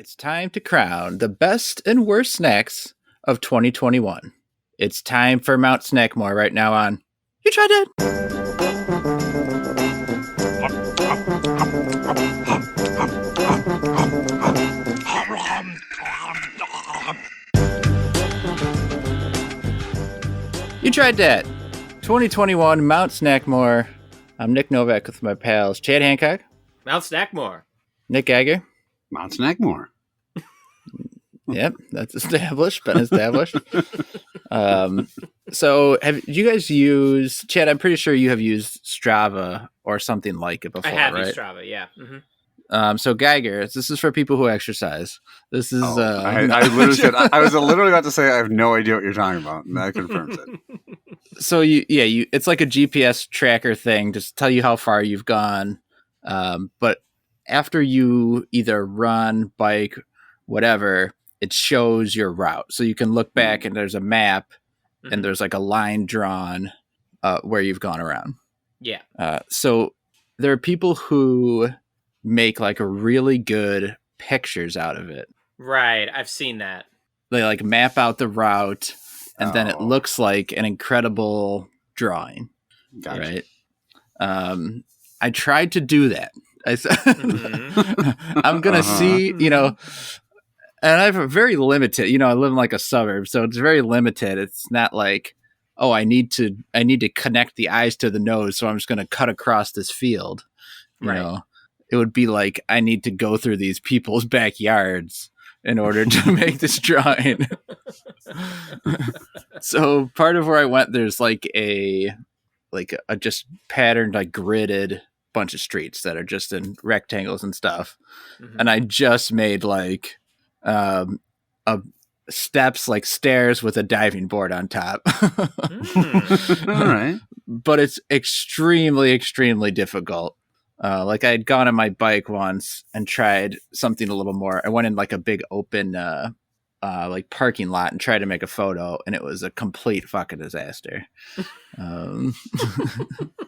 It's time to crown the best and worst snacks of 2021. It's time for Mount Snackmore right now on You Tried Dat. You Tried Dat. 2021 Mount Snackmore. I'm Nick Novak with my pals Chad Hancock, Mount Snackmore, Nick Geiger. Mount Snackmore. Yep, that's established. Been established. So, have you guys used Chad? I'm pretty sure you have used Strava or something like it before. I have right? used Strava, yeah. Mm-hmm. So Geiger, this is for people who exercise. This is. I literally said I was literally about to say I have no idea what you're talking about, and that confirms it. So it's like a GPS tracker thing, just tell you how far you've gone. But after you either run, bike, whatever, it shows your route. So you can look back and there's a map and there's like a line drawn where you've gone around. Yeah. So there are people who make like really good pictures out of it. Right. I've seen that. They like map out the route and then it looks like an incredible drawing. Gotcha. Right. I tried to do that. I said, I'm going to see, and I have a very limited, I live in like a suburb, so it's very limited. It's not like, oh, I need to connect the eyes to the nose. So I'm just going to cut across this field. You know, it would be like, I need to go through these people's backyards in order to make this drawing. So part of where I went, there's like a just patterned, like gridded bunch of streets that are just in rectangles and stuff. And I just made like a steps, like stairs with a diving board on top. All right. But it's extremely, extremely difficult. Like I had gone on my bike once and tried something a little more. I went in like a big open like parking lot and tried to make a photo, and it was a complete fucking disaster.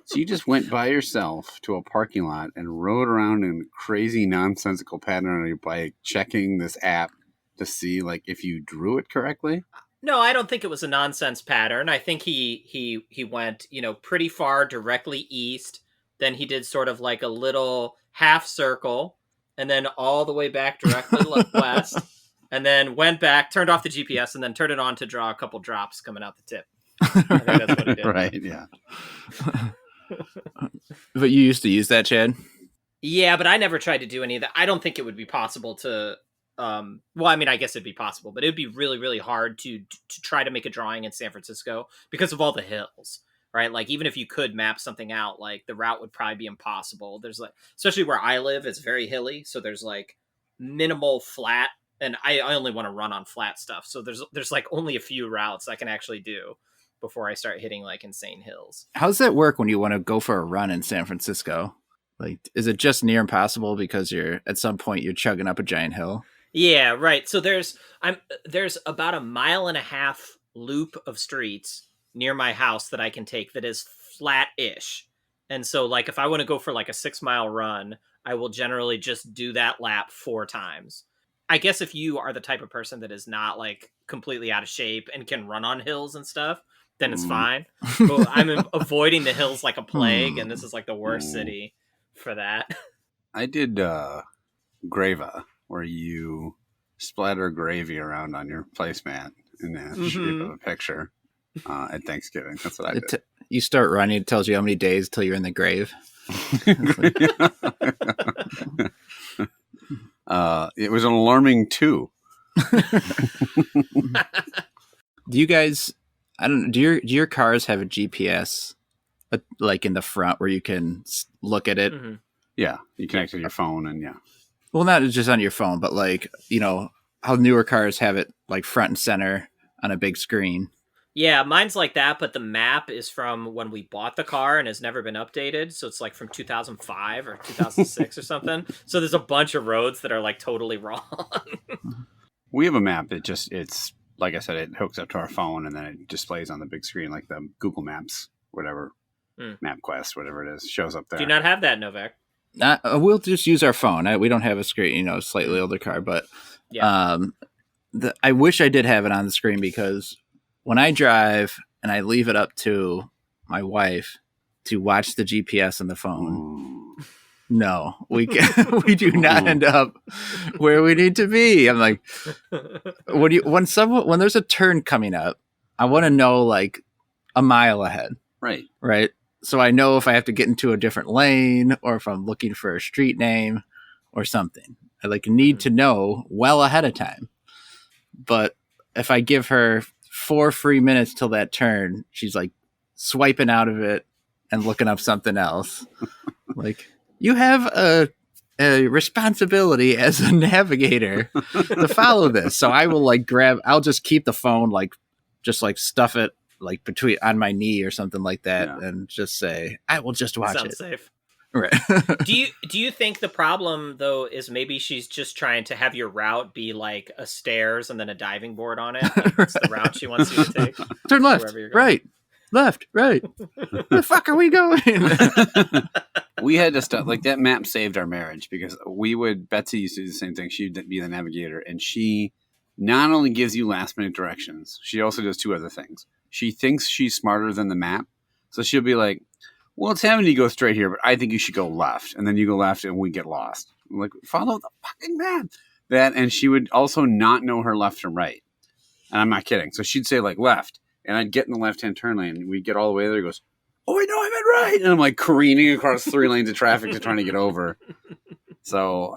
So you just went by yourself to a parking lot and rode around in a crazy nonsensical pattern on your bike, checking this app to see like if you drew it correctly? No, I don't think it was a nonsense pattern. I think he went, pretty far directly east. Then he did sort of like a little half circle, and then all the way back directly west, and then went back, turned off the GPS, and then turned it on to draw a couple drops coming out the tip. I think that's what he did. Right, yeah. But you used to use that, Chad? Yeah, but I never tried to do any of that. I don't think it would be possible to... well, I mean, I guess it'd be possible, but it'd be really, really hard to try to make a drawing in San Francisco because of all the hills, right? Like, even if you could map something out, like, the route would probably be impossible. There's, like, especially where I live, it's very hilly, so there's, like, minimal flat, and I only want to run on flat stuff, so there's like, only a few routes I can actually do before I start hitting, like, insane hills. How does that work when you want to go for a run in San Francisco? Like, is it just near impossible because at some point you're chugging up a giant hill? Yeah, right. So there's about 1.5 mile loop of streets near my house that I can take that is flat-ish. And so, like, if I want to go for like a 6-mile run, I will generally just do that lap 4 times. I guess if you are the type of person that is not like completely out of shape and can run on hills and stuff, then it's fine. But I'm avoiding the hills like a plague, and this is like the worst city for that. I did Grava, where you splatter gravy around on your placemat in the shape of a picture at Thanksgiving. That's what I did. You start running, it tells you how many days till you're in the grave. It was an alarming 2. Do you guys, I don't know, do your cars have a GPS like in the front where you can look at it? Mm-hmm. Yeah, you connect to your phone and Well, not just on your phone, but like, how newer cars have it like front and center on a big screen. Yeah, mine's like that, but the map is from when we bought the car and has never been updated. So it's like from 2005 or 2006 or something. So there's a bunch of roads that are like totally wrong. We have a map that it's like I said, it hooks up to our phone and then it displays on the big screen like the Google Maps, whatever, MapQuest, whatever it is, shows up there. Do you not have that, Novak? We'll just use our phone. We don't have a screen, slightly older car, but Yeah. I wish I did have it on the screen, because when I drive and I leave it up to my wife to watch the GPS on the phone, no, we do not end up where we need to be. I'm like, when there's a turn coming up, I want to know like a mile ahead. Right. So I know if I have to get into a different lane, or if I'm looking for a street name or something. I need to know well ahead of time. But if I give her 4 free minutes till that turn, she's like swiping out of it and looking up something else. Like, you have a responsibility as a navigator to follow this. So I will I'll just keep the phone, stuff it between on my knee or something like that, and just say, I will just watch Sounds it. Safe. Right. Do you think the problem though is maybe she's just trying to have your route be like a stairs and then a diving board on it? That's the route she wants you to take. Turn left, right, left, right. Where the fuck are we going? We had to stop. That map saved our marriage, because Betsy used to do the same thing. She'd be the navigator, and she not only gives you last minute directions, she also does 2 other things. She thinks she's smarter than the map. So she'll be like, well, it's having you go straight here, but I think you should go left. And then you go left and we get lost. I'm like, follow the fucking map. And she would also not know her left from right. And I'm not kidding. So she'd say left. And I'd get in the left-hand turn lane. And we'd get all the way there. He goes, oh, I know I meant right. And I'm careening across 3 lanes of traffic to trying to get over. So,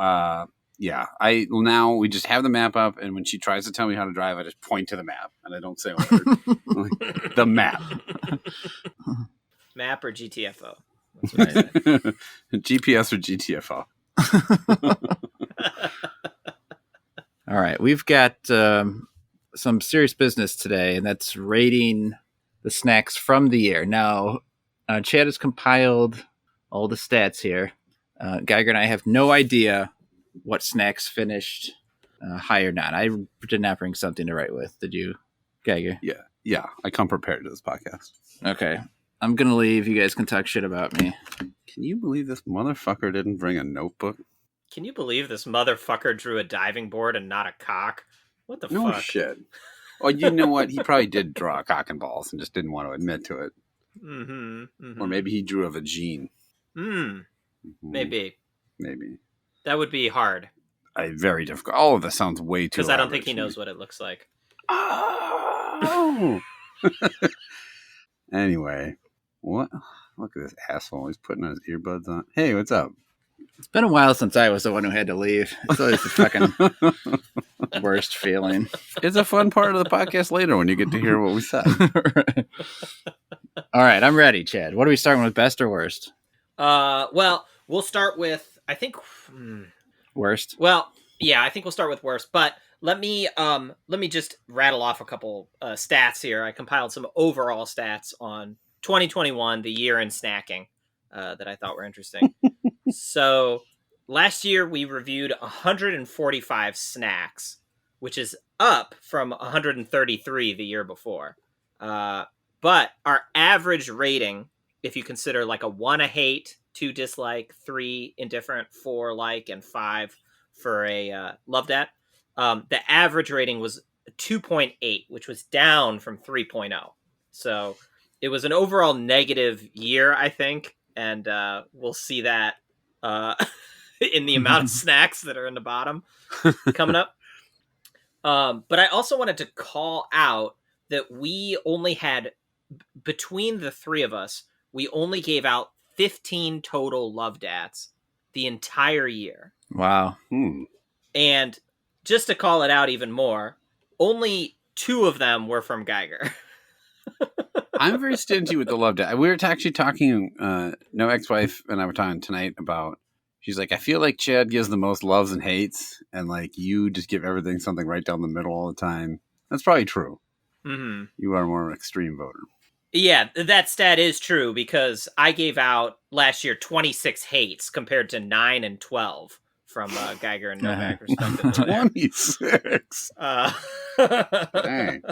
we just have the map up. And when she tries to tell me how to drive, I just point to the map. And I don't say a word. The map. Map or GTFO? That's what I said. GPS or GTFO. All right. We've got some serious business today, and that's rating the snacks from the year. Now, Chad has compiled all the stats here. Geiger and I have no idea what snacks finished high or not. I did not bring something to write with. Did you, Geiger? Yeah. I come prepared to this podcast. Okay. I'm going to leave. You guys can talk shit about me. Can you believe this motherfucker didn't bring a notebook? Can you believe this motherfucker drew a diving board and not a cock? What the fuck? No shit. Oh, you know what? He probably did draw a cock and balls and just didn't want to admit to it. Mm-hmm. Or maybe he drew a vagine. Maybe. That would be hard. Very difficult. All of this sounds way too. Because I don't think he knows what it looks like. Oh. Anyway, what? Look at this asshole. He's putting his earbuds on. Hey, what's up? It's been a while since I was the one who had to leave. It's always the fucking worst feeling. It's a fun part of the podcast later when you get to hear what we said. Right. All right, I'm ready, Chad. What are we starting with, best or worst? Well, we'll start with, I think... Worst? Well, yeah, I think we'll start with worst, but let me just rattle off a couple stats here. I compiled some overall stats on 2021, the year in snacking, that I thought were interesting. So last year we reviewed 145 snacks, which is up from 133 the year before. But our average rating, if you consider a 1 a hate, 2 dislike, 3 indifferent, 4 like, and 5 for a loved at, the average rating was 2.8, which was down from 3.0. So it was an overall negative year, I think. And we'll see that in the amount of snacks that are in the bottom coming up. But I also wanted to call out that we only had, between the 3 of us, we only gave out 15 total love dats the entire year. Wow. And just to call it out even more, only 2 of them were from Geiger. I'm very stingy with the love dat. We were actually talking, no ex-wife and I were talking tonight about, she's like, I feel like Chad gives the most loves and hates, and you just give everything something right down the middle all the time. That's probably true. Mm-hmm. You are a more extreme voter. Yeah, that stat is true, because I gave out last year 26 hates compared to 9 and 12 from Geiger and Novak, respectively. 26. Dang.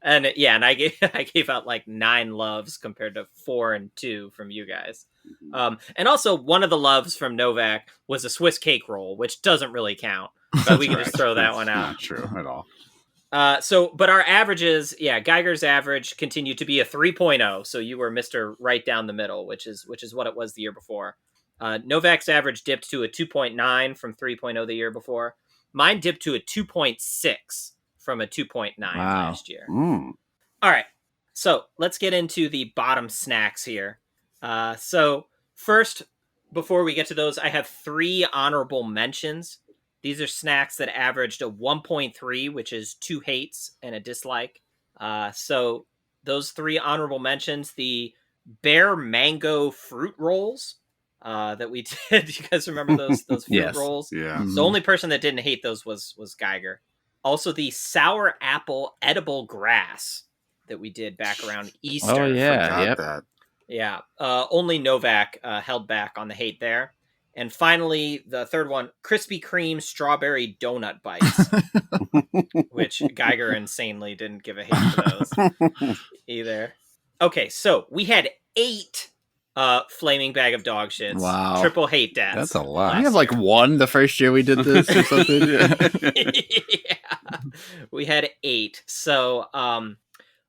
And I gave out like 9 loves compared to 4 and 2 from you guys. And also one of the loves from Novak was a Swiss cake roll, which doesn't really count, but we can just throw that one out. Not true at all. But our averages, Geiger's average continued to be a 3.0. So you were Mr. Right down the middle, which is what it was the year before. Novak's average dipped to a 2.9 from 3.0 the year before. Mine dipped to a 2.6 from a 2.9 last year. Mm. All right. So let's get into the bottom snacks here. So first, before we get to those, I have 3 honorable mentions. These are snacks that averaged a 1.3, which is 2 hates and a dislike. So those 3 honorable mentions, the Bear Mango Fruit Rolls that we did. You guys remember those fruit Yes. rolls? Yeah. Mhm. The only person that didn't hate those was Geiger. Also, the Sour Apple Edible Grass that we did back around Easter. Oh, yeah. Forgot Yep. that. Yeah. Only Novak held back on the hate there. And finally, the third one, Krispy Kreme Strawberry Donut Bites, which Geiger insanely didn't give a hate for those either. Okay, so we had 8 flaming bag of dog shits. Wow. Triple hate dads. That's a lot. We have like 1 the first year we did this or something. Yeah. We had 8. So,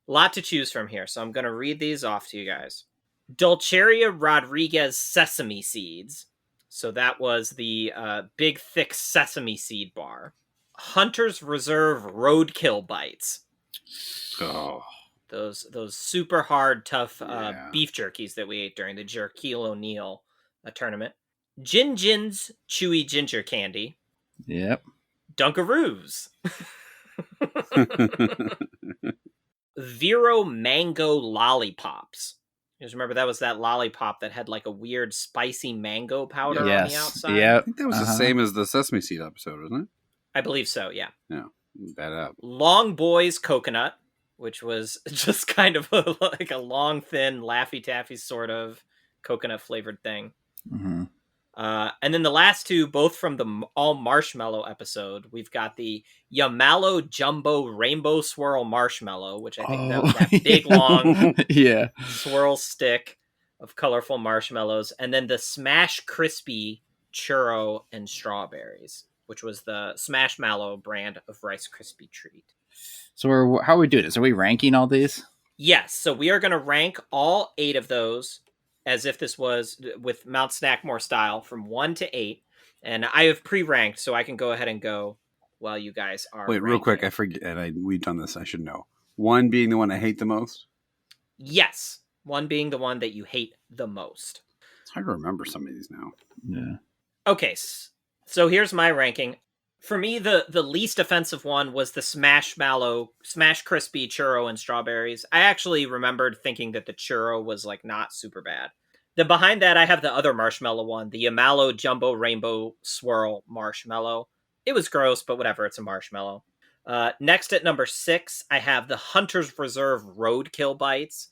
lot to choose from here. So I'm going to read these off to you guys. Dulceria Rodriguez Sesame Seeds. So that was the big, thick sesame seed bar. Hunter's Reserve Roadkill Bites. Oh. Those super hard, tough Yeah. beef jerkies that we ate during the Jerkeel O'Neal tournament. Jin Jin's Chewy Ginger Candy. Yep. Dunkaroos. Vero Mango Lollipops. You guys remember that was that lollipop that had like a weird spicy mango powder on the Yes. outside? I Yep. think that was the same as the Sesame Seed episode, wasn't I believe so, yeah. it? That up. Long Boys Coconut, which was just kind of like a long, thin, Laffy Taffy sort of coconut flavored thing. Mhm. And then the last 2, both from the all marshmallow episode, we've got the Yamalo Jumbo Rainbow Swirl Marshmallow, which I think that big long yeah. swirl stick of colorful marshmallows, and then the Smash Crispy Churro and Strawberries, which was the Smash Mallow brand of Rice Krispie treat. So how are we doing this? Are we ranking all these? Yes, so we are going to rank all 8 of those as if this was with Mount Snackmore style from 1 to 8. And I have pre-ranked, so I can go ahead and go while you guys are Wait, real quick. ranking. I forget. And we've done this. I should know. 1 being the one I hate the most. Yes, 1 being the one that you hate the most. It's hard to remember some of these now. Yeah. Okay, so here's my ranking. For me, the least offensive one was the Smash Crispy Churro and Strawberries. I actually remembered thinking that the churro was like not super bad. Then behind that, I have the other marshmallow one, the Yamalo Jumbo Rainbow Swirl Marshmallow. It was gross, but whatever, it's a marshmallow. Next at number 6, I have the Hunter's Reserve Roadkill Bites.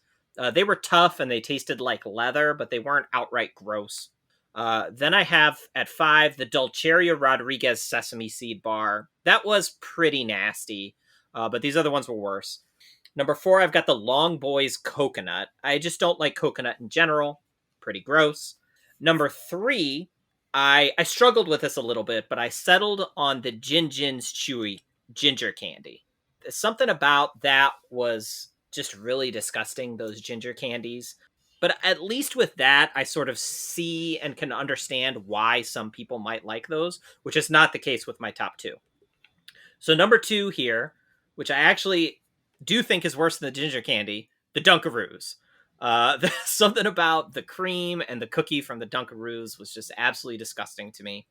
They were tough and they tasted like leather, but they weren't outright gross. Then I have at 5 the Dulceria Rodriguez Sesame Seed Bar. That was pretty nasty, but these other ones were worse. Number 4, I've got the Long Boys Coconut. I just don't like coconut in general. Pretty gross. Number 3, I struggled with this a little bit, but I settled on the Jin Jin's Chewy Ginger Candy. Something about that was just really disgusting, those ginger candies. But at least with that, I sort of see and can understand why some people might like those, which is not the case with my top 2. So number 2 here, which I actually do think is worse than the ginger candy, the Dunkaroos. Something about the cream and the cookie from the Dunkaroos was just absolutely disgusting to me.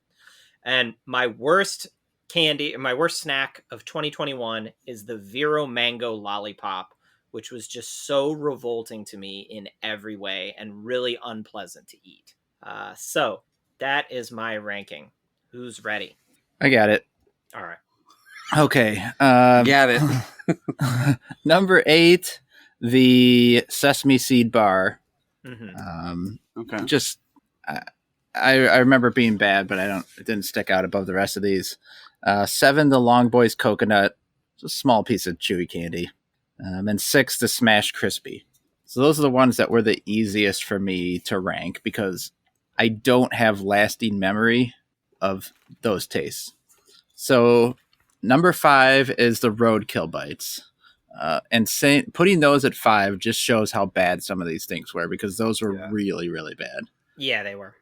And my worst snack of 2021 is the Vero Mango Lollipop, which was just so revolting to me in every way and really unpleasant to eat. So that is my ranking. Who's ready? I got it. All right. Okay. Got it. Number 8, the Sesame Seed Bar. Mm-hmm. Okay. Just, I remember it being bad, but it didn't stick out above the rest of these. 7, the Long Boys Coconut. It's a small piece of chewy candy. And 6, the Smashed Crispy. So those are the ones that were the easiest for me to rank because I don't have lasting memory of those tastes. So number 5 is the Roadkill Bites. And putting those at 5 just shows how bad some of these things were because those were really, really bad. Yeah, they were.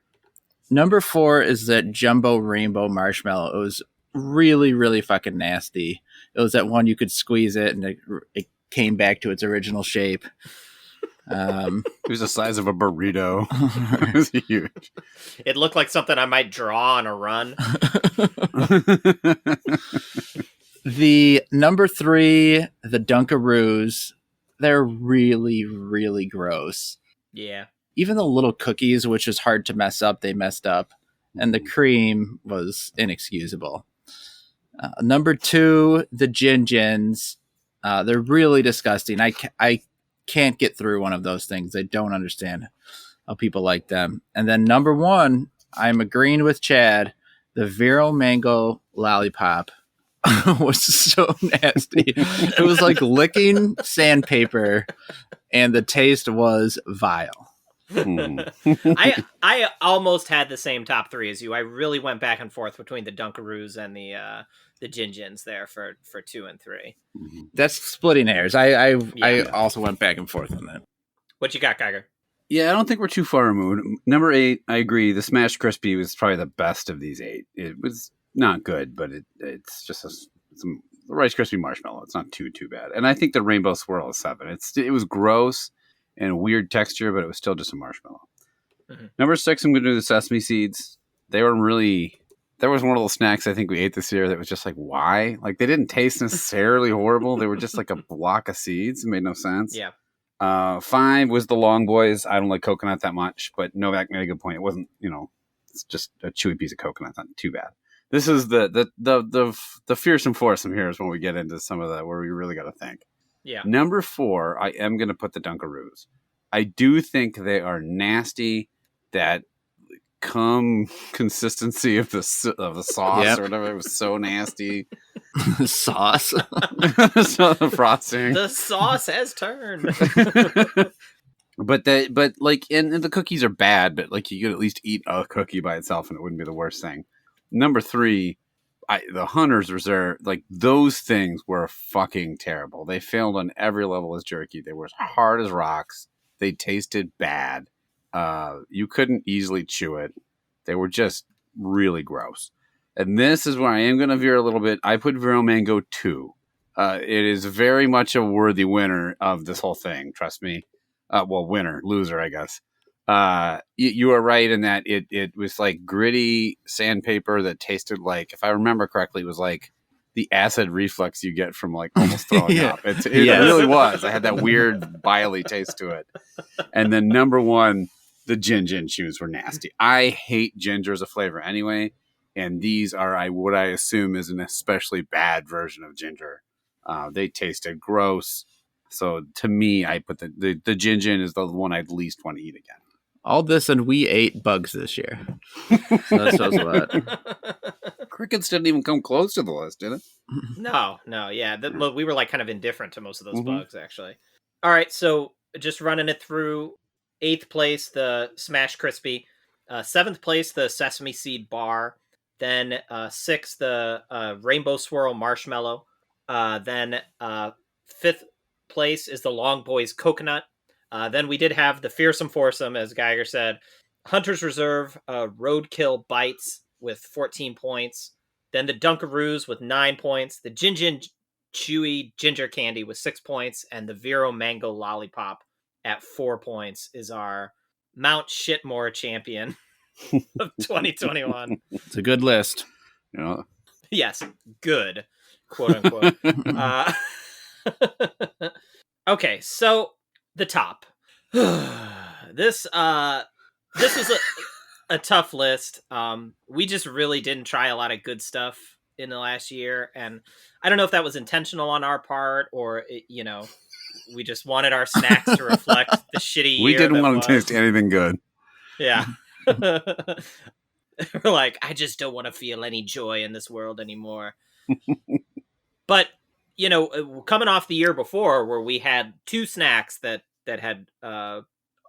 Number 4 is that Jumbo Rainbow Marshmallow. It was really, really fucking nasty. It was that one you could squeeze it and it came back to its original shape. It was the size of a burrito. It was huge. It looked like something I might draw on a run. The number 3, the Dunkaroos, they're really, really gross. Yeah. Even the little cookies, which is hard to mess up, they messed up. And the cream was inexcusable. Number 2, the Gin-Gins. They're really disgusting. I can't get through one of those things. I don't understand how people like them. And then number 1, I'm agreeing with Chad. The Vero Mango Lollipop was so nasty. It was like licking sandpaper, and the taste was vile. I almost had the same top 3 as you. I really went back and forth between the Dunkaroos and the Gin-Gins there for 2 and 3. That's splitting hairs. I also went back and forth on that. What you got, Geiger? Yeah, I don't think we're too far removed. Number 8, I agree. The Smashed Crispy was probably the best of these 8. It was not good, but it's just some Rice Krispie marshmallow. It's not too bad. And I think the Rainbow Swirl is 7. It was gross and a weird texture, but it was still just a marshmallow. Mm-hmm. Number 6, I'm going to do the Sesame Seeds. They were really... There was one of those snacks I think we ate this year that was just like, why? Like, they didn't taste necessarily horrible. They were just like a block of seeds. It made no sense. Yeah. 5 was the Long Boys. I don't like coconut that much, but Novak made a good point. It wasn't, it's just a chewy piece of coconut. Not too bad. This is the fearsome foursome here is when we get into some of that where we really got to think. Yeah. Number 4, I am going to put the Dunkaroos. I do think they are nasty. That consistency of the sauce or whatever, it was so nasty. Sauce. So the frosting. The sauce has turned. but the cookies are bad, but like you could at least eat a cookie by itself and it wouldn't be the worst thing. Number 3, the Hunter's Reserve, like those things were fucking terrible. They failed on every level as jerky. They were as hard as rocks. They tasted bad. You couldn't easily chew it. They were just really gross. And this is where I am going to veer a little bit. I put Vero Mango 2. It is very much a worthy winner of this whole thing. Trust me. Loser, I guess. You are right in that it was like gritty sandpaper that tasted like, if I remember correctly, it was like the acid reflux you get from like almost throwing up. It really was. I had that weird biley taste to it. And then number 1, the Gin chews were nasty. I hate ginger as a flavor anyway. And these are what I assume is an especially bad version of ginger. They tasted gross. So to me, I put the Gin is the one I'd least want to eat again. All this and we ate bugs this year. So that shows a lot. Crickets didn't even come close to the list, did it? No, yeah. We were like kind of indifferent to most of those bugs, actually. All right, so just running it through. 8th place, the Smash Crispy. 7th place, the Sesame Seed Bar. Then 6th, the Rainbow Swirl Marshmallow. Then 5th place is the Long Boys Coconut. Then we did have the Fearsome Foursome, as Geiger said. Hunter's Reserve, Roadkill Bites with 14 points. Then the Dunkaroos with 9 points. The Gin Chewy Ginger Candy with 6 points. And the Vero Mango Lollipop at 4 points is our Mount Shitmore champion of 2021. It's a good list. Yes, good, quote unquote. Okay, so the top. This was a tough list. We just really didn't try a lot of good stuff in the last year, and I don't know if that was intentional on our part or we just wanted our snacks to reflect the shitty year. We didn't want to taste anything good. Yeah. We're like, I just don't want to feel any joy in this world anymore. But coming off the year before where we had 2 snacks that had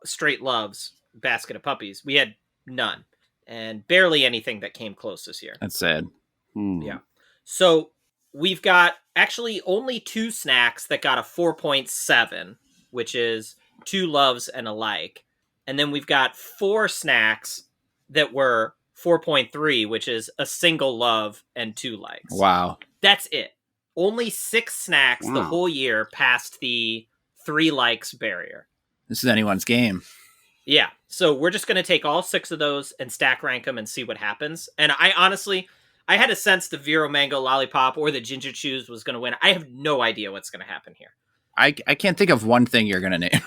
straight loves, basket of puppies, we had none, and barely anything that came close this year. That's sad. Yeah. So we've got actually only 2 snacks that got a 4.7, which is 2 loves and a like. And then we've got 4 snacks that were 4.3, which is a single love and 2 likes. Wow. That's it. Only 6 snacks the whole year passed the 3 likes barrier. This is anyone's game. Yeah. So we're just going to take all 6 of those and stack rank them and see what happens. And I had a sense the Vero Mango Lollipop or the Ginger Chews was going to win. I have no idea what's going to happen here. I can't think of one thing you're going to name.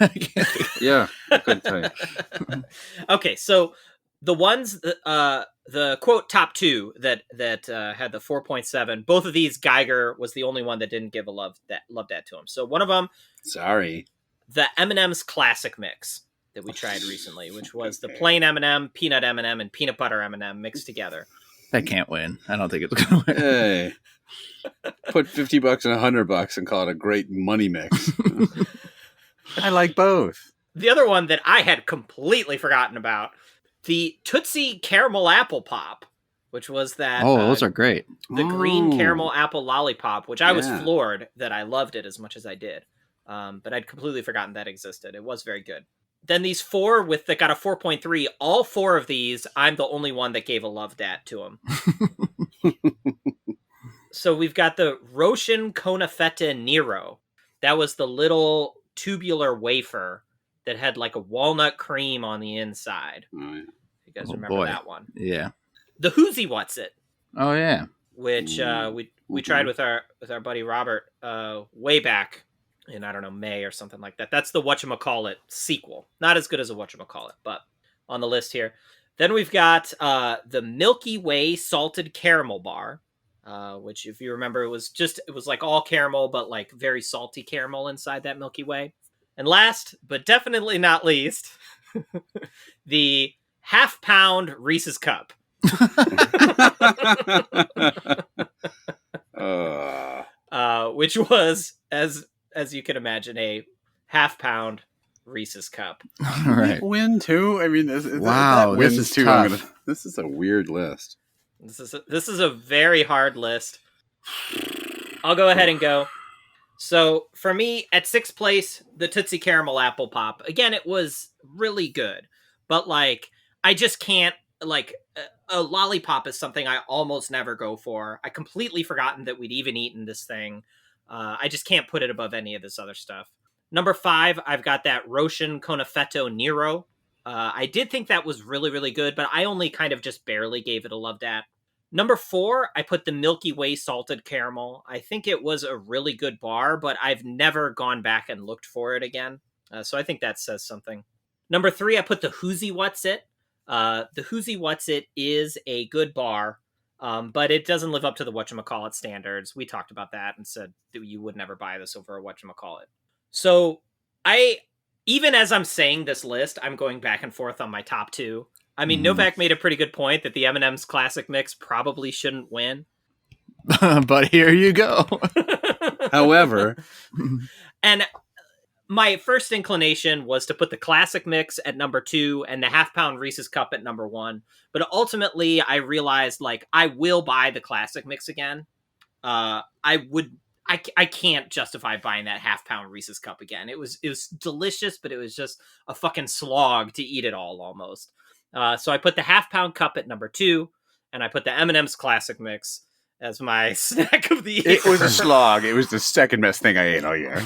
Yeah, I couldn't tell you. Okay, so the ones, the quote top 2 that had the 4.7, both of these, Geiger was the only one that didn't give a love that to him. So one of them, sorry, the M&M's Classic Mix that we tried recently, which was the plain M&M, peanut M&M, and peanut butter M&M mixed together. That can't win. I don't think it's going to win. Hey, put $50 and $100 and call it a great money mix. I like both. The other one that I had completely forgotten about, the Tootsie Caramel Apple Pop, which was that. Oh, those are great. The green caramel apple lollipop, which I was floored that I loved it as much as I did. But I'd completely forgotten that existed. It was very good. Then these 4 that got a 4.3, all 4 of these, I'm the only one that gave a love dat to them. So we've got the Roshan Confetta Nero. That was the little tubular wafer that had like a walnut cream on the inside. Oh, yeah. You guys remember that one? Yeah. The Whoosy What's It. Oh yeah. Which we tried with our buddy Robert way back in, I don't know, May or something like that. That's the whatchamacallit sequel. Not as good as a whatchamacallit, but on the list here. Then we've got the Milky Way Salted Caramel Bar, which, if you remember, it was like all caramel, but like very salty caramel inside that Milky Way. And last, but definitely not least, the half-pound Reese's Cup. Which was, as you can imagine, a half-pound Reese's Cup. Right. Win too. I mean, wow, this is too. tough. This is a weird list. This is a very hard list. I'll go ahead and go. So for me, at 6th place, the Tootsie Caramel Apple Pop. Again, it was really good, but like I just can't. Like a lollipop is something I almost never go for. I completely forgotten that we'd even eaten this thing. I just can't put it above any of this other stuff. Number 5, I've got that Roshan Confetta Nero. I did think that was really, really good, but I only kind of just barely gave it a love dat. Number 4, I put the Milky Way Salted Caramel. I think it was a really good bar, but I've never gone back and looked for it again. So I think that says something. Number 3, I put the Whoosy What's It. The Whoosy What's It is a good bar, but it doesn't live up to the whatchamacallit standards. We talked about that and said that you would never buy this over a whatchamacallit. So even as I'm saying this list, I'm going back and forth on my top 2. I mean, Novak made a pretty good point that the M&M's Classic Mix probably shouldn't win. But here you go. However, and my first inclination was to put the Classic Mix at number 2 and the half-pound Reese's Cup at number 1. But ultimately, I realized, like, I will buy the Classic Mix again. I can't justify buying that half-pound Reese's Cup again. It was delicious, but it was just a fucking slog to eat it all, almost. So I put the half-pound cup at number 2, and I put the M&M's Classic Mix as my snack of the year. it was a slog. It was the second best thing I ate all year.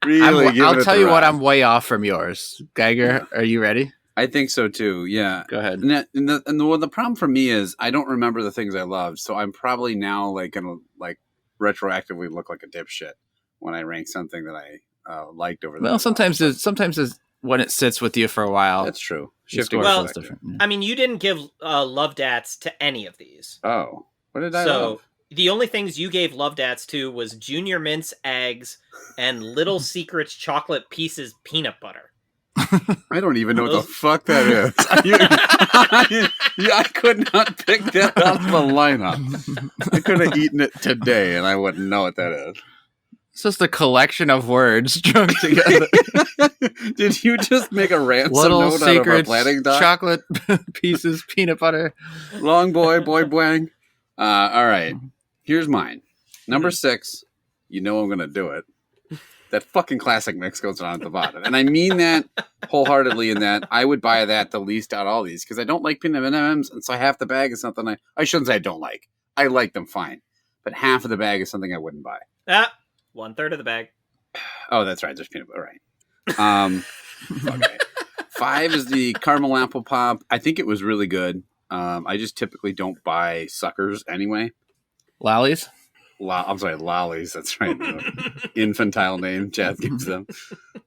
Really, I'll tell you what, I'm way off from yours. Geiger, are you ready? I think so too. Yeah, go ahead. And the problem for me is I don't remember the things I loved, so I'm probably now like gonna like retroactively look like a dipshit when I rank something that I liked over. Well, sometimes when it sits with you for a while. That's true. Shifting well, different. I mean, you didn't give love dats to any of these. Oh, what did I So love? the only things you gave love dats to was Junior Mints eggs and Little Secrets chocolate pieces peanut butter. I don't even know what the fuck that is. I could not pick that out of the lineup. I could have eaten it today, and I wouldn't know what that is. It's just a collection of words strung together. Did you just make a ransom Little note out of our secrets, planning doc? chocolate pieces, peanut butter. Long boy bwang. All right. Here's mine. Number 6. You know I'm going to do it. That fucking classic mix goes on at the bottom. And I mean that wholeheartedly in that I would buy that the least out of all these because I don't like peanut M&Ms. And so half the bag is something I shouldn't say I don't like. I like them fine. But half of the bag is something I wouldn't buy. 1/3 of the bag. Oh, that's right. There's peanut butter. Right. Okay. 5 is the caramel apple pop. I think it was really good. I just typically don't buy suckers anyway. Lollies? I'm sorry, lollies. That's right. The infantile name Chad gives them.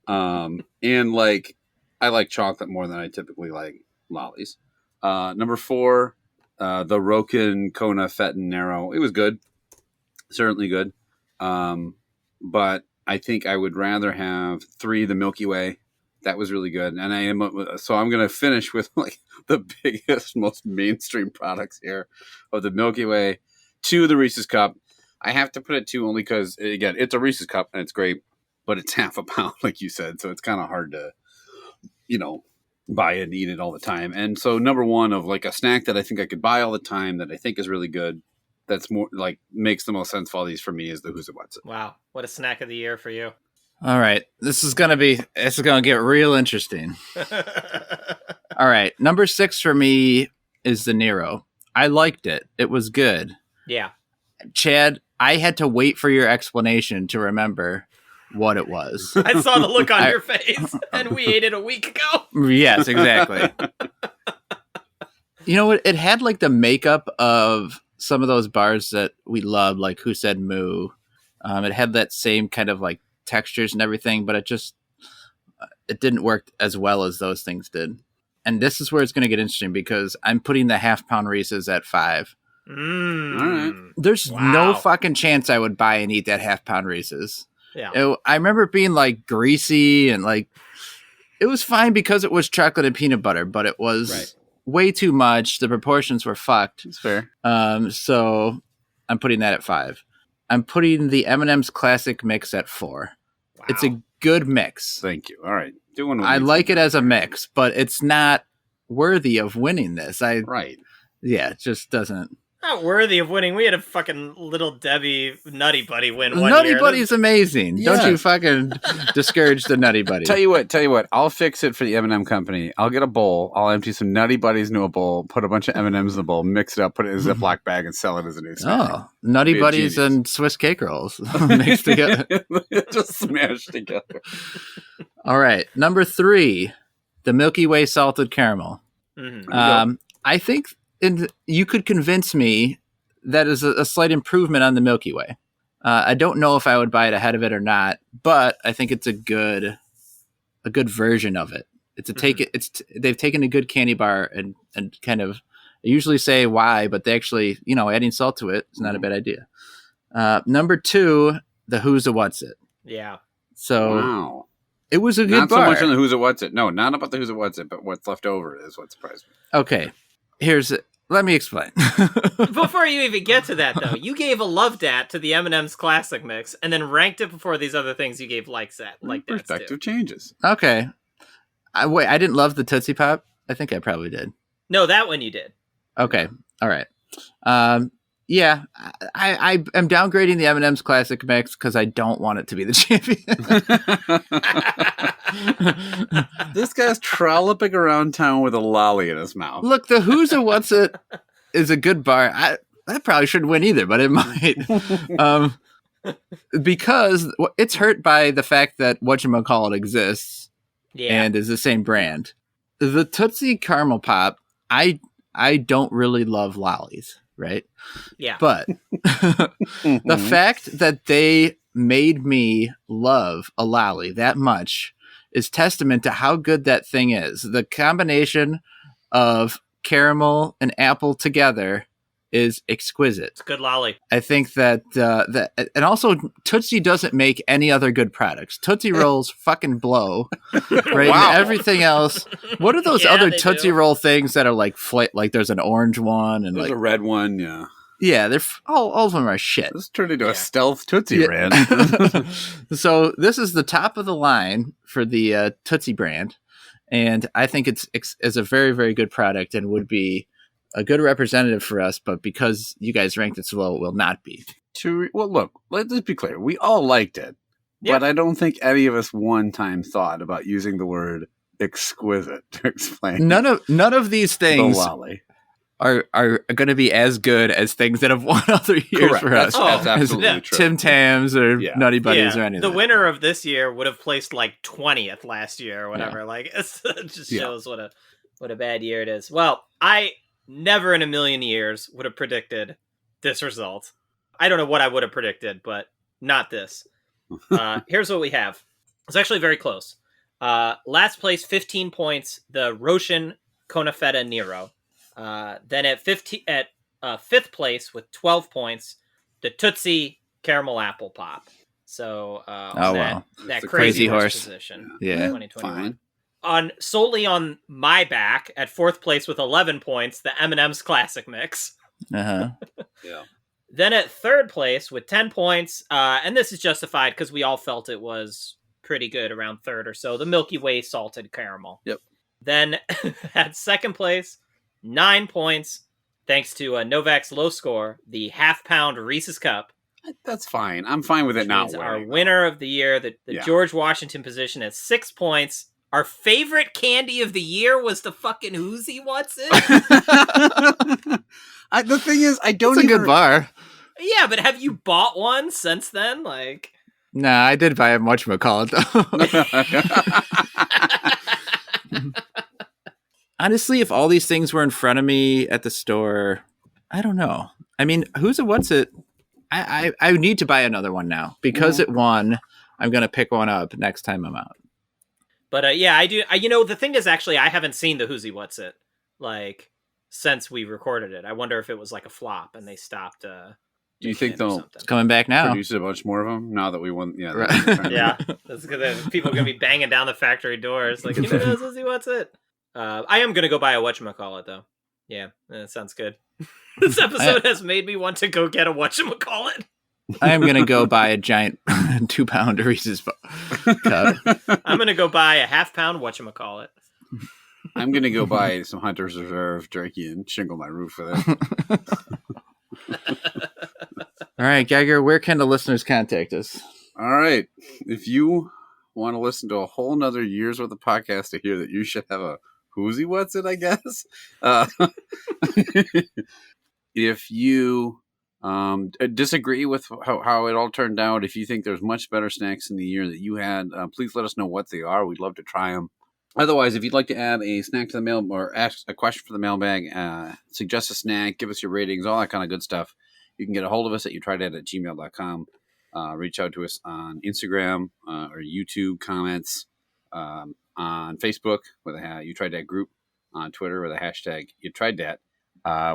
And like, I like chocolate more than I typically like lollies. Number 4, the Roken Kona Fettin Nero. It was good. Certainly good. But I think I would rather have 3, the Milky Way. That was really good. And I'm going to finish with like the biggest, most mainstream products here of the Milky Way. 2, the Reese's Cup. I have to put it 2 only because, again, it's a Reese's Cup and it's great, but it's half a pound, like you said. So it's kind of hard to, buy it and eat it all the time. And so number 1 of like a snack that I think I could buy all the time that I think is really good. That's more like makes the most sense of all these for me is the Who's It What's It. Wow. What a snack of the year for you. All right. This is going to get real interesting. All right. Number 6 for me is the Nero. I liked it. It was good. Yeah. Chad, I had to wait for your explanation to remember what it was. I saw the look on your face, and we ate it a week ago. Yes, exactly. You know what? It had like the makeup of some of those bars that we love, like Who Said Moo. It had that same kind of like textures and everything, but it didn't work as well as those things did. And this is where it's going to get interesting because I'm putting the half-pound Reese's at 5. All right. There's no fucking chance I would buy and eat that half-pound Reese's. Yeah. I remember it being like greasy and like it was fine because it was chocolate and peanut butter, but it was way too much. The proportions were fucked. It's fair. So I'm putting that at 5. I'm putting the M&M's Classic Mix at 4. Wow. It's a good mix. Thank you. All right. I like it as a mix, but it's not worthy of winning this. Right. Yeah, it just doesn't. Not worthy of winning. We had a fucking Little Debbie Nutty Buddy win one Nutty year. Buddy's amazing. Yeah. Don't you fucking discourage the Nutty Buddy. Tell you what. I'll fix it for the M&M company. I'll get a bowl. I'll empty some Nutty Buddies into a bowl, put a bunch of M&Ms in the bowl, mix it up, put it in a Ziploc bag, and sell it as a new snack. Oh, Nutty Buddies and Swiss cake rolls mixed together. Just smashed together. All right. Number 3, the Milky Way salted caramel. Mm-hmm. I think you could convince me that is a slight improvement on the Milky Way. I don't know if I would buy it ahead of it or not, but I think it's a good version of it. It's they've taken a good candy bar and kind of, I usually say why, but they actually, adding salt to it is not a bad idea. Number 2, the Who's It What's It. Yeah. So wow. It was a good not bar. Not so much on the Who's It What's It. No, not about the Who's It What's It, but what's left over is what surprised me. Okay. Let me explain. Before you even get to that, though, you gave a love dat to the M&M's Classic Mix, and then ranked it before these other things you gave likes at. Like that. Perspective changes. Okay. I didn't love the Tootsie Pop. I think I probably did. No, that one you did. Okay. All right. Yeah, I am downgrading the M&M's Classic Mix because I don't want it to be the champion. This guy's trolloping around town with a lolly in his mouth. Look, the Who's It What's It is a good bar. That probably shouldn't win either, but it might. Because it's hurt by the fact that whatchamacallit exists and is the same brand. The Tootsie Caramel Pop, I don't really love lollies. Right? Yeah. But the fact that they made me love a lolly that much is testament to how good that thing is. The combination of caramel and apple together is exquisite. It's a good lolly. I think that and also Tootsie doesn't make any other good products. Tootsie Rolls fucking blow, right? Wow. And everything else. What are those Yeah, other they Tootsie do. Roll things that are like like there's an orange one and There's like a red one, yeah. yeah, they're all of them are shit. This turned into Yeah. a stealth Tootsie Yeah. brand. So this is the top of the line for the Tootsie brand, and I think it's a very, very good product and would be a good representative for us. But because you guys ranked it so low, it will not be. Well, look, let's be clear. We all liked it, Yeah. but I don't think any of us one time thought about using the word exquisite to explain None of these the things lolly. are going to be as good as things that have won other years Correct. for us. That's Oh, absolutely yeah. true. Tim Tams or Yeah. Nutty Buddies or anything. The winner of this year would have placed like 20th last year or whatever. Like it just shows what a bad year it is. Well, I never in a million years would have predicted this result. I don't know what I would have predicted, but not this. Here's what we have. It's actually very close. Last place, 15 points, the Roshan Conifeta Nero. Then at fifth place with 12 points, the Tootsie Caramel Apple Pop. So that the crazy crazy horse. position. Yeah. 2021. Solely on my back at fourth place with 11 points, the M&M's Classic Mix. Uh-huh. Yeah. Then at third place with 10 points, and this is justified because we all felt it was pretty good around third or so, the Milky Way Salted Caramel. Yep. Then at second place, 9 points, thanks to Novak's low score, the half-pound Reese's Cup. That's fine. I'm fine with it not Means our winning. winner of the year, the Yeah. George Washington position at 6 points. Our favorite candy of the year was the fucking Whoozy What's It? The thing is, I don't It's a even... good bar. Yeah, but have you bought one since then? Like, Nah, I did buy a whatchamacallit though. Honestly, if all these things were in front of me at the store, I don't know. I mean, what's it? I need to buy another one now because it won. I'm gonna pick one up next time I'm out. but yeah, I do. The thing is, actually, I haven't seen the Whoozy What's It like since we recorded it. I wonder if it was like a flop and they stopped. Do you think making it or they'll something. It's coming back now. produce a bunch more of them now that we won? Yeah. Right. Yeah, that's because people are gonna be banging down the factory doors like, give me those Whoozy What's It. I am gonna go buy a whatchamacallit though. Yeah, that sounds good. This episode has made me want to go get a whatchamacallit. I am gonna go buy a giant 2-pound Reese's cup. I'm gonna go buy a half-pound whatchamacallit. I'm going to go buy some Hunter's Reserve jerky and shingle my roof with it. All right, Geiger, where can the listeners contact us? All right. If you want to listen to a whole nother year's worth of podcast to hear that you should have a Whoozy What's It, I guess. If you disagree with how it all turned out, if you think there's much better snacks in the year that you had, please let us know what they are. We'd love to try them. Otherwise, if you'd like to add a snack to the mail or ask a question for the mailbag, suggest a snack, give us your ratings, all that kind of good stuff, you can get a hold of us at youtrydat@gmail.com. Reach out to us on Instagram or YouTube comments, on Facebook with a You Tried Dat group, on Twitter with a hashtag You Tried Dat.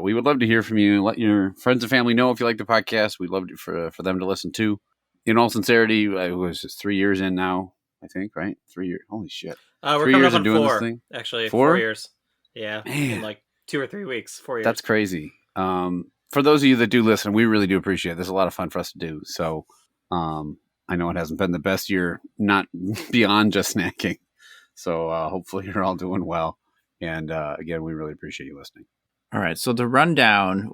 We would love to hear from you. Let your friends and family know if you like the podcast. We'd love for them to listen too. In all sincerity, it was just 3 years in now, I think, right? 3 years. Holy shit. We're 3 coming years up of on doing this 4, thing? actually. 4? 4 years. Yeah, Man. in like 2 or 3 weeks. 4 years. That's crazy. For those of you that do listen, we really do appreciate it. There's a lot of fun for us to do. So I know it hasn't been the best year, not beyond just snacking. So hopefully you're all doing well. And again, we really appreciate you listening. All right, so the rundown,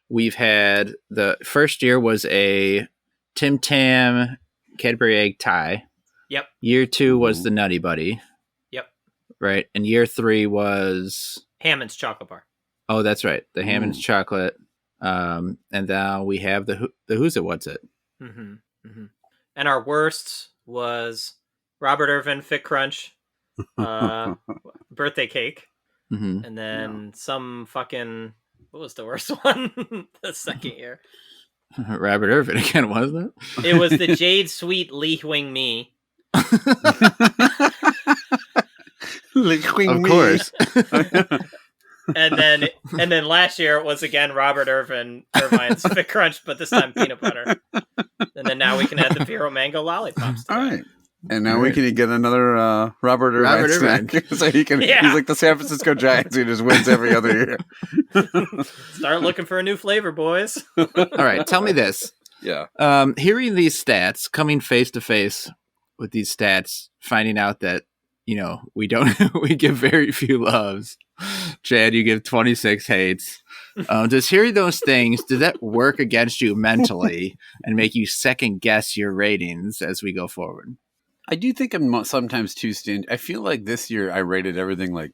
we've had the first year was a Tim Tam Cadbury Egg tie. Yep. Year 2 was the Nutty Buddy. Yep. Right, and year 3 was... Hammond's chocolate bar. Oh, that's right, the Hammond's chocolate. And now we have the Who's It, What's It. Mm-hmm. Mm-hmm. And our worst was Robert Irvin Fit Crunch birthday cake. Mm-hmm. And then some fucking... What was the worst one? The second year. Robert Irvin again, wasn't it? It was the Jade Sweet Lee Wing Me. Of course. And then last year it was again Robert Irvine's Fit Crunch, but this time peanut butter. And then now we can add the Vero Mango Lollipops to All that. right. And now we can get another Robert Irvine snack. So he's like the San Francisco Giants who just wins every other year. Start looking for a new flavor, boys. All right, tell me this. Yeah. Hearing these stats, coming face to face with these stats, finding out that, we give very few loves. Chad, you give 26 hates. Does hearing those things, does that work against you mentally and make you second guess your ratings as we go forward? I do think I'm sometimes too stingy. I feel like this year I rated everything like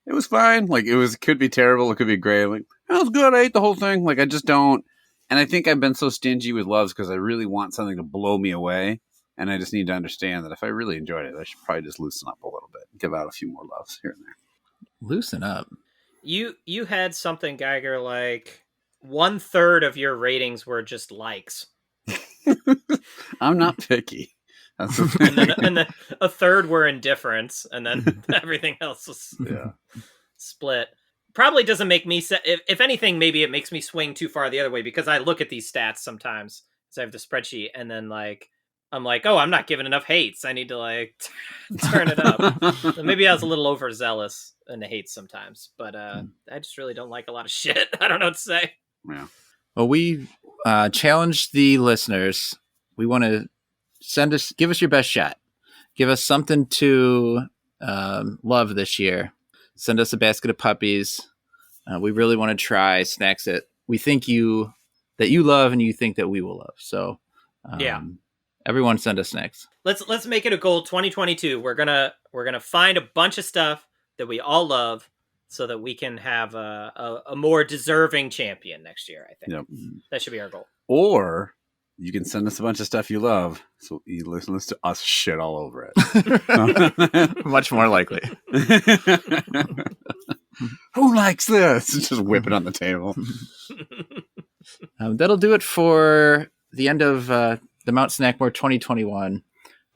it was fine. Like could be terrible. It could be great. Like, it was good. I ate the whole thing. Like, I just don't. And I think I've been so stingy with loves because I really want something to blow me away. And I just need to understand that if I really enjoyed it, I should probably just loosen up a little bit. Give out a few more loves here and there. Loosen up. You had something, Geiger, like 1/3 of your ratings were just likes. I'm not picky. That's the thing. and then a third were indifference, and then everything else was split. Probably doesn't make me if anything, maybe it makes me swing too far the other way, because I look at these stats sometimes because I have the spreadsheet, and then I'm like, oh, I'm not giving enough hates. I need to turn it up. So maybe I was a little overzealous in the hates sometimes, but I just really don't like a lot of shit. I don't know what to say. Yeah. Well, we challenge the listeners. We want to give us your best shot. Give us something to love this year. Send us a basket of puppies. We really want to try snacks that we think that you love and you think that we will love. So everyone send us snacks. Let's make it a goal. 2022. We're gonna find a bunch of stuff that we all love, so that we can have a more deserving champion next year. I think that should be our goal. Or you can send us a bunch of stuff you love, so you listen to us shit all over it. Much more likely. Who likes this? Just whip it on the table. That'll do it for the end of the Mount Snackmore 2021.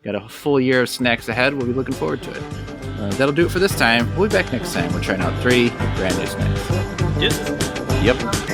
Got a full year of snacks ahead. We'll be looking forward to it. That'll do it for this time. We'll be back next time. We're trying out 3 brand new snacks. Yes. Yep.